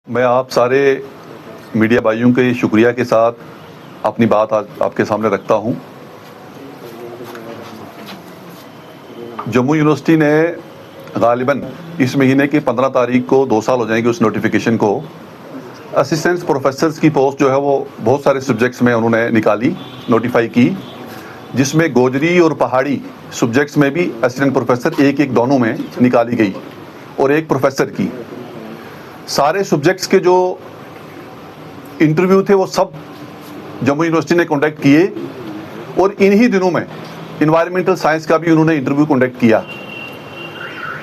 میں آپ سارے میڈیا بھائیوں کے شکریہ کے ساتھ اپنی بات آج آپ کے سامنے رکھتا ہوں۔ جموں یونیورسٹی نے غالباً اس مہینے کی 15 تاریخ کو 2 سال ہو جائیں گے اس نوٹیفیکیشن کو۔ اسسٹنٹ پروفیسرز کی پوسٹ جو ہے وہ بہت سارے سبجیکٹس میں انہوں نے نکالی، نوٹیفائی کی، جس میں گوجری اور پہاڑی سبجیکٹس میں بھی اسسٹنٹ پروفیسر ایک دونوں میں نکالی گئی اور ایک پروفیسر کی۔ سارے سبجیکٹس کے جو انٹرویو تھے وہ سب جموں یونیورسٹی نے کنڈکٹ کیے، اور انہی دنوں میں انوائرمنٹل سائنس کا بھی انہوں نے انٹرویو کنڈکٹ کیا۔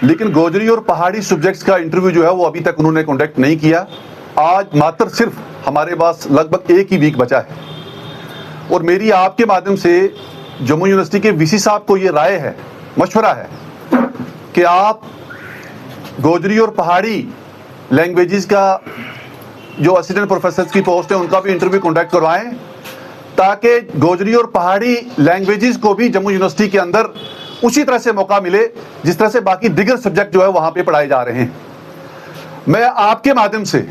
لیکن گوجری اور پہاڑی سبجیکٹس کا انٹرویو جو ہے وہ ابھی تک انہوں نے کنڈکٹ نہیں کیا۔ آج ماتر صرف ہمارے پاس لگ بھگ 1 ویک بچا ہے، اور میری آپ کے مادھیم سے جموں یونیورسٹی کے وی سی صاحب کو یہ رائے ہے، مشورہ ہے کہ آپ گوجری اور پہاڑی لینگویجز کا جو اسسٹنٹ پروفیسرز کی پوسٹ ہے ان کا بھی انٹرویو کنڈکٹ کروائیں، تاکہ گوجری اور پہاڑی لینگویجز کو بھی جموں یونیورسٹی کے اندر اسی طرح سے موقع ملے جس طرح سے باقی دیگر سبجیکٹ جو ہے وہاں پہ پڑھائے جا رہے ہیں۔ میں آپ کے مادھیم سے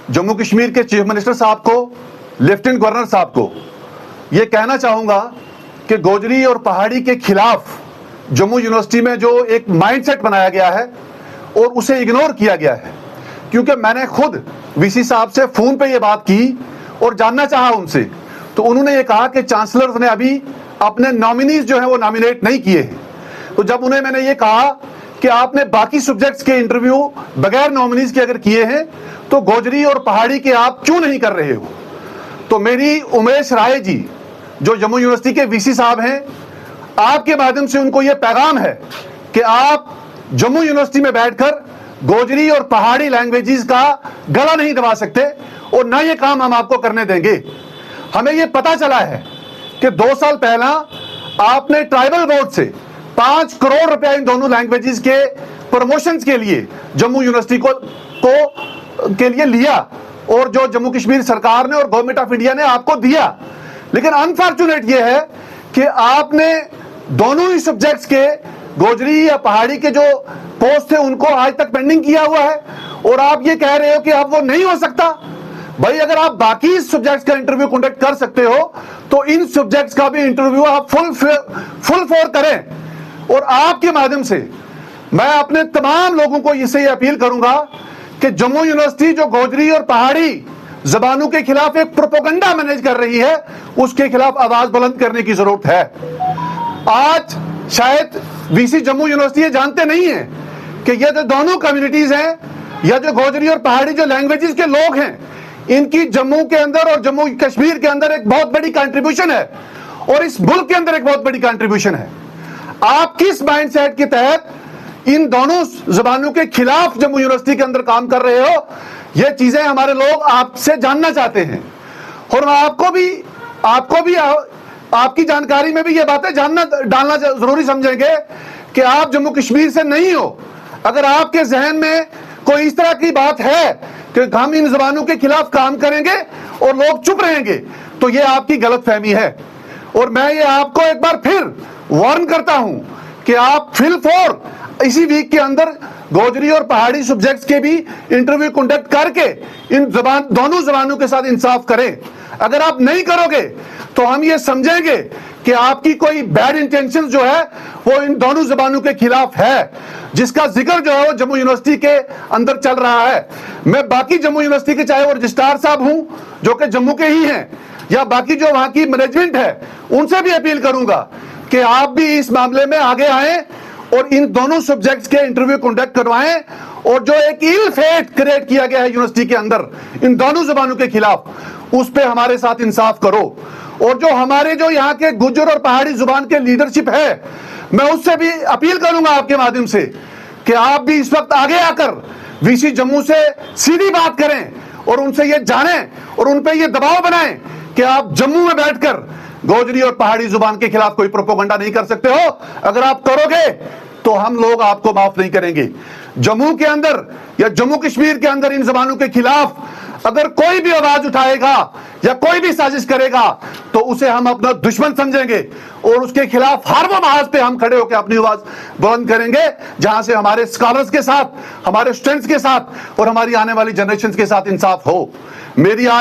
جموں کشمیر کے چیف منسٹر صاحب کو، لیفٹیننٹ گورنر صاحب کو یہ کہنا چاہوں گا کہ گوجری اور پہاڑی کے خلاف جموں یونیورسٹی میں جو ایک مائنڈ سیٹ بنایا گیا ہے اور اسے اگنور کیا گیا ہے، کیونکہ میں نے خود وی سی صاحب سے فون پہ یہ بات کی اور جاننا چاہا ان سے، تو انہوں نے یہ کہا کہ چانسلرز نے ابھی اپنے نامینیز جو ہیں وہ نامینیٹ نہیں کیے ہیں۔ تو جب انہیں میں نے یہ کہا کہ آپ نے باقی سبجیکٹس کے انٹرویو بغیر نامینیز کے اگر کیے ہیں تو گوجری اور پہاڑی کے آپ کیوں نہیں کر رہے ہو؟ تو میری امیش رائے جی جو جموں یونیورسٹی کے وی سی صاحب ہیں، آپ کے مادھیم سے ان کو یہ پیغام ہے کہ آپ جموں یونیورسٹی میں بیٹھ کر گوجری اور پہاڑی لینگویجز کا گلا نہیں دبا سکتے، اور نہ یہ کام ہم آپ کو کرنے دیں گے۔ ہمیں یہ پتا چلا ہے کہ 2 سال پہلا آپ نے ٹرائبل بورڈ سے 5 کروڑ روپے ان دونوں لینگویجز کے پروموشنز کے لیے جموں یونیورسٹی کے لیے لیا، اور جو جموں کشمیر سرکار نے اور گورنمنٹ آف انڈیا نے آپ کو دیا۔ لیکن انفارچونیٹ یہ ہے کہ آپ نے دونوں ہی سبجیکٹس کے گوجری یا پہاڑی کے جو پوسٹ تھے ان کو آج تک پینڈنگ کیا ہوا ہے، اور آپ یہ کہہ رہے ہو کہ اب وہ نہیں ہو سکتا۔ بھائی اگر آپ باقی سبجیکٹس کا انٹرویو کنڈکٹ کر سکتے ہو تو ان سبجیکٹس کا بھی انٹرویو آپ فل فور کریں۔ اور آپ کے مادھیم سے میں اپنے تمام لوگوں کو اس سے یہ اپیل کروں گا کہ جموں یونیورسٹی جو گوجری اور پہاڑی زبانوں کے خلاف ایک پروپیگنڈا مینیج کر رہی ہے، اس کے خلاف آواز بلند کرنے کی ضرورت ہے۔ آج شاید وی سی جموں یونیورسٹی یہ جانتے نہیں ہیں کہ یہ جو دونوں کمیونٹیز ہیں، یا جو گوجری اور پہاڑی جو لینگویجز کے لوگ ہیں، ان کی جموں کے اندر اور جموں کشمیر کے اندر ایک بہت بڑی کنٹریبیوشن ہے، اور اس ملک کے اندر ایک بہت بڑی کنٹریبیوشن ہے۔ آپ کس مائنڈ سیٹ کے تحت ان دونوں زبانوں کے خلاف جموں یونیورسٹی کے اندر کام کر رہے ہو؟ یہ چیزیں ہمارے لوگ آپ سے جاننا چاہتے ہیں، اور آپ کو بھی آپ کی جانکاری میں بھی یہ باتیں ڈالنا ضروری سمجھیں گے کہ آپ جموں کشمیر سے نہیں ہو۔ اگر آپ کے ذہن میں کوئی اس طرح کی بات ہے کہ ہم ان زبانوں کے خلاف کام کریں گے اور لوگ چپ رہیں گے، تو یہ آپ کی غلط فہمی ہے۔ اور میں یہ آپ کو ایک بار پھر وارن کرتا ہوں کہ آپ فل فور اسی ویک کے اندر گوجری اور پہاڑی سبجیکٹس کے بھی انٹرویو کنڈکٹ کر کے ان دونوں زبانوں کے ساتھ انصاف کریں۔ اگر آپ نہیں کرو گے تو ہم یہ سمجھیں گے کہ آپ کی کوئی بیڈ انٹینشن جو ہے وہ ان دونوں زبانوں کے خلاف ہے، جس کا ذکر جو ہے وہ جموں یونیورسٹی کے اندر چل رہا ہے۔ میں باقی جموں یونیورسٹی کے چاہے وہ رجسٹرار صاحب ہوں جو کہ جموں کے ہی ہیں، یا باقی جو وہاں کی مینجمنٹ ہے، ان سے بھی اپیل کروں گا کہ آپ بھی اس معاملے میں آگے آئیں اور ان دونوں سبجیکٹس کے انٹرویو کنڈکٹ کروائیں، اور جو ایک ایل فیٹ کریٹ کیا گیا ہے یونیورسٹی کے اندر ان دونوں زبانوں کے خلاف، اس پہ ہمارے ساتھ انصاف کرو۔ اور جو ہمارے جو یہاں کے گجر اور پہاڑی زبان کے لیڈرشپ ہے، میں اس سے بھی اپیل کروں گا آپ کے مادھیم سے کہ آپ بھی اس وقت آگے آ کر وی سی جموں سے سیدھی بات کریں اور ان سے یہ جانیں اور ان پہ یہ دباؤ بنائیں کہ آپ جموں میں بیٹھ کر گوجری اور پہاڑی زبان کے خلاف کوئی پروپیگنڈا نہیں کر سکتے ہو۔ اگر آپ کرو گے تو ہم لوگ آپ کو معاف نہیں کریں گے۔ جموں کے اندر یا جموں کشمیر کے اندر ان زبانوں کے خلاف اگر کوئی بھی آواز اٹھائے گا یا کوئی بھی سازش کرے گا تو اسے ہم اپنا دشمن سمجھیں گے اور اس کے خلاف ہر وہ محاذ پہ ہم کھڑے ہو کے اپنی آواز بلند کریں گے جہاں سے ہمارے اسکالرز کے ساتھ، ہمارے اسٹوڈنٹس کے ساتھ اور ہماری آنے والی جنریشنز کے ساتھ انصاف ہو۔ میری آج